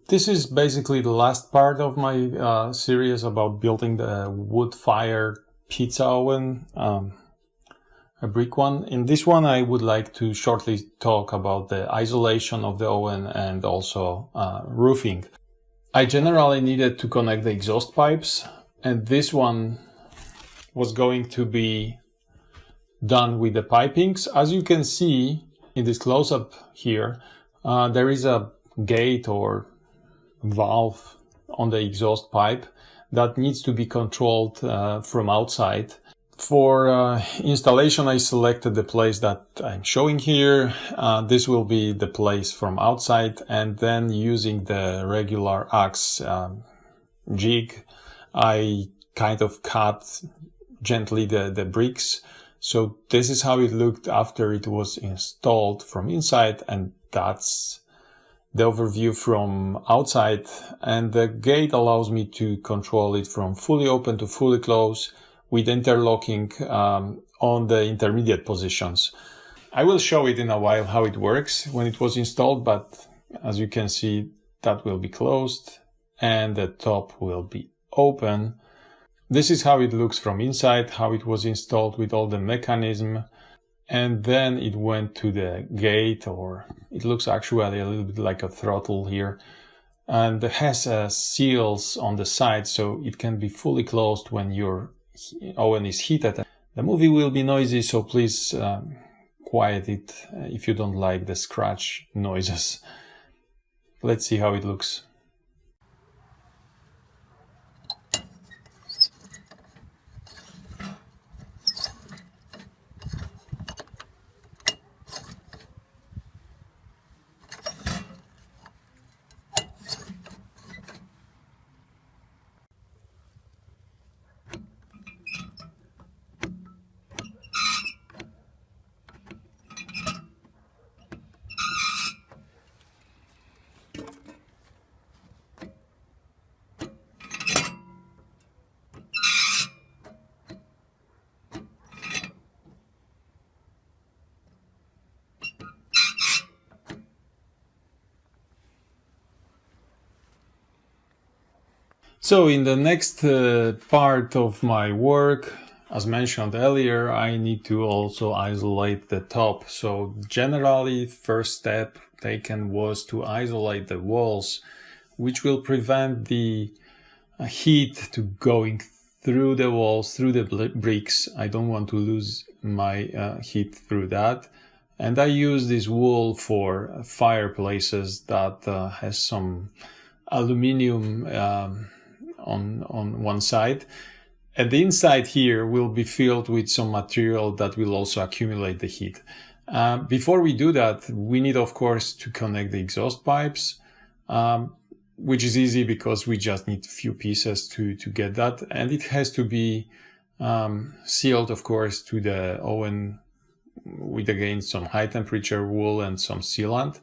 This is basically the last part of my series about building the wood-fired pizza oven, a brick one. In this one I would like to shortly talk about the isolation of the oven and also roofing. I generally needed to connect the exhaust pipes, and this one was going to be done with the pipings. As you can see in this close-up here, there is a gate or valve on the exhaust pipe that needs to be controlled from outside. For installation, I selected the place that I'm showing here. This will be the place from outside, and then using the regular axe jig, I kind of cut gently the bricks. So this is how it looked after it was installed from inside, and that's the overview from outside. And the gate allows me to control it from fully open to fully closed with interlocking on the intermediate positions. I will show it in a while how it works when it was installed, but as you can see, that will be closed and the top will be open. This is how it looks from inside, how it was installed with all the mechanism. And then it went to the gate, or it looks actually a little bit like a throttle here. And it has seals on the side, so it can be fully closed when your oven is heated. The movie will be noisy, so please quiet it if you don't like the scratch noises. Let's see how it looks. So in the next part of my work, as mentioned earlier, I need to also isolate the top. So generally, first step taken was to isolate the walls, which will prevent the heat to going through the walls, through the bricks. I don't want to lose my heat through that. And I use this wool for fireplaces that has some aluminum on one side, and the inside here will be filled with some material that will also accumulate the heat. Before we do that, we need, of course, to connect the exhaust pipes, which is easy because we just need a few pieces to get that, and it has to be sealed, of course, to the oven with, again, some high temperature wool and some sealant.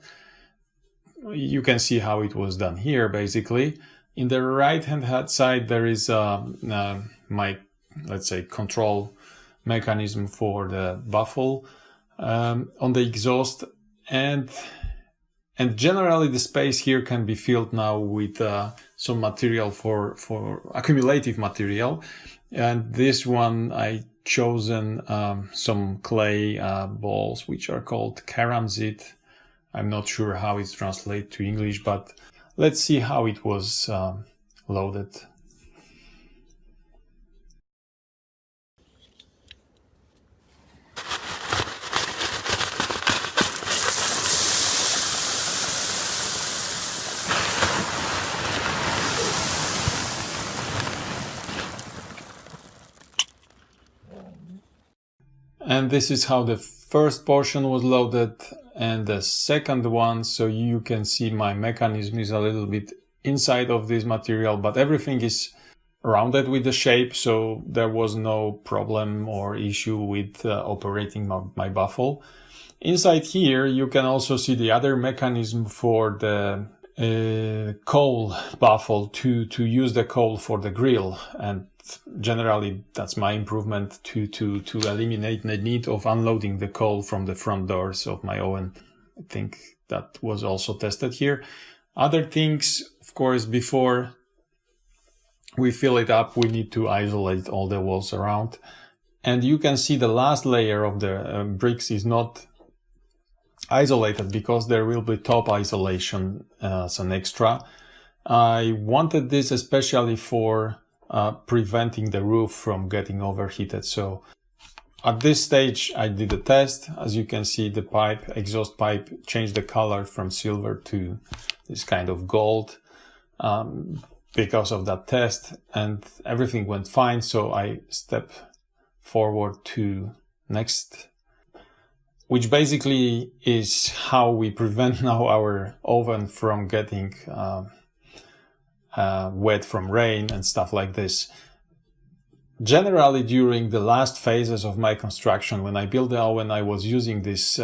You can see how it was done here, basically. In the right-hand side, there is my, let's say, control mechanism for the baffle on the exhaust, and generally the space here can be filled now with some material for accumulative material. And this one I chosen some clay balls, which are called keramzyt. I'm not sure how it's translated to English, but let's see how it was loaded. And this is how the first portion was loaded and the second one. So you can see my mechanism is a little bit inside of this material, but everything is rounded with the shape, so there was no problem or issue with operating my baffle. Inside here you can also see the other mechanism for the coal baffle to use the coal for the grill, and generally that's my improvement to eliminate the need of unloading the coal from the front doors of my oven. I think that was also tested here. Other things, of course, before we fill it up, we need to isolate all the walls around. And you can see the last layer of the bricks is not isolated because there will be top isolation as an extra. I wanted this especially for preventing the roof from getting overheated. So at this stage, I did a test. As you can see, the exhaust pipe changed the color from silver to this kind of gold because of that test, and everything went fine. So I step forward to next, which basically is how we prevent now our oven from getting wet from rain and stuff like this. Generally, during the last phases of my construction, when I built the oven, I was using these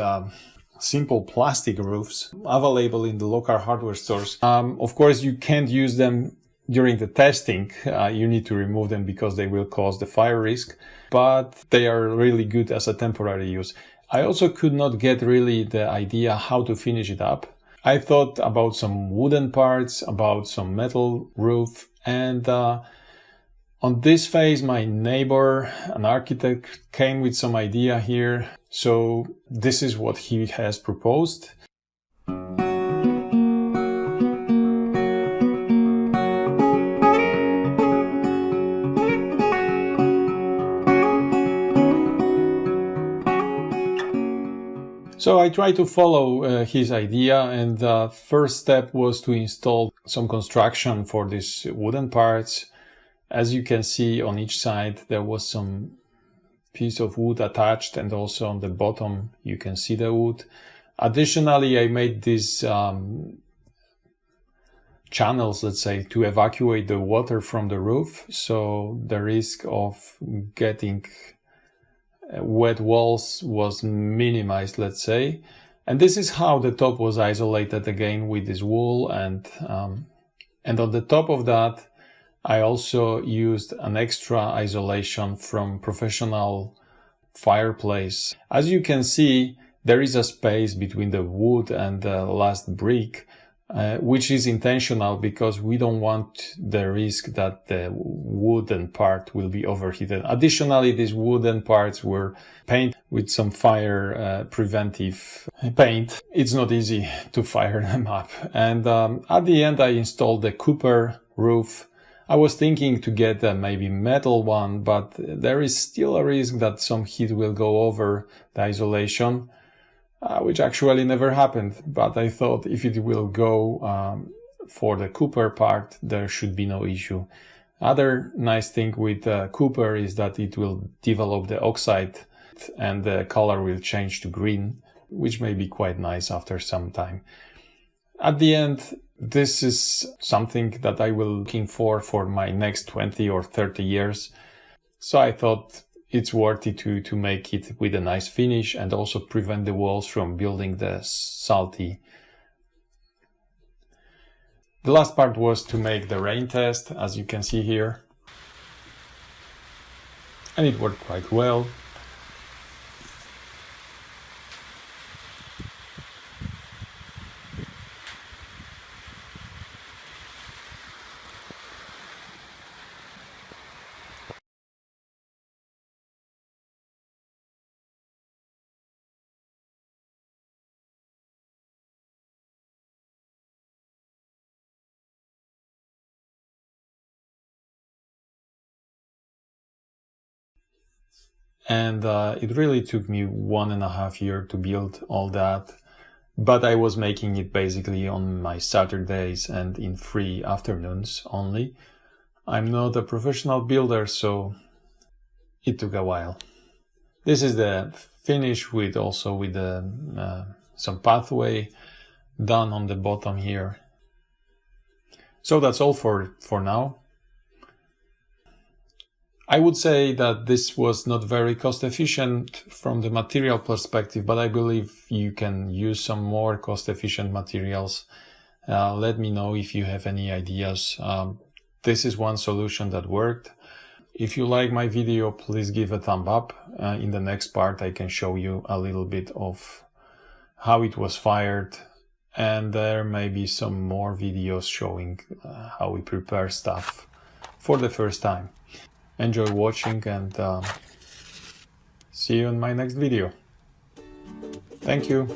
simple plastic roofs available in the local hardware stores. Of course, you can't use them during the testing. You need to remove them because they will cause the fire risk, but they are really good as a temporary use. I also could not get really the idea how to finish it up. I thought about some wooden parts, about some metal roof, and on this phase, my neighbor, an architect, came with some idea here. So this is what he has proposed. So I tried to follow his idea, and the first step was to install some construction for these wooden parts. As you can see on each side, there was some piece of wood attached, and also on the bottom you can see the wood. Additionally, I made these channels, let's say, to evacuate the water from the roof, so the risk of getting wet walls was minimized, let's say. And this is how the top was isolated, again with this wool, and on the top of that I also used an extra isolation from professional fireplace. As you can see, there is a space between the wood and the last brick, which is intentional because we don't want the risk that the wooden part will be overheated. Additionally, these wooden parts were painted with some fire preventive paint. It's not easy to fire them up. And at the end, I installed the Cooper roof. I was thinking to get a maybe metal one, but there is still a risk that some heat will go over the isolation, which actually never happened. But I thought if it will go for the Cooper part, there should be no issue. Other nice thing with Cooper is that it will develop the oxide and the color will change to green, which may be quite nice after some time. At the end, this is something that I will be looking for my next 20 or 30 years. So I thought it's worth it to make it with a nice finish and also prevent the walls from building the salty. The last part was to make the rain test, as you can see here. And it worked quite well. And it really took me 1.5 years to build all that. But I was making it basically on my Saturdays and in free afternoons only. I'm not a professional builder, so it took a while. This is the finish with some pathway done on the bottom here. So that's all for now. I would say that this was not very cost efficient from the material perspective, but I believe you can use some more cost efficient materials. Let me know if you have any ideas. This is one solution that worked. If you like my video, please give a thumb up. In the next part, I can show you a little bit of how it was fired and there may be some more videos showing how we prepare stuff for the first time. Enjoy watching, and see you in my next video. Thank you.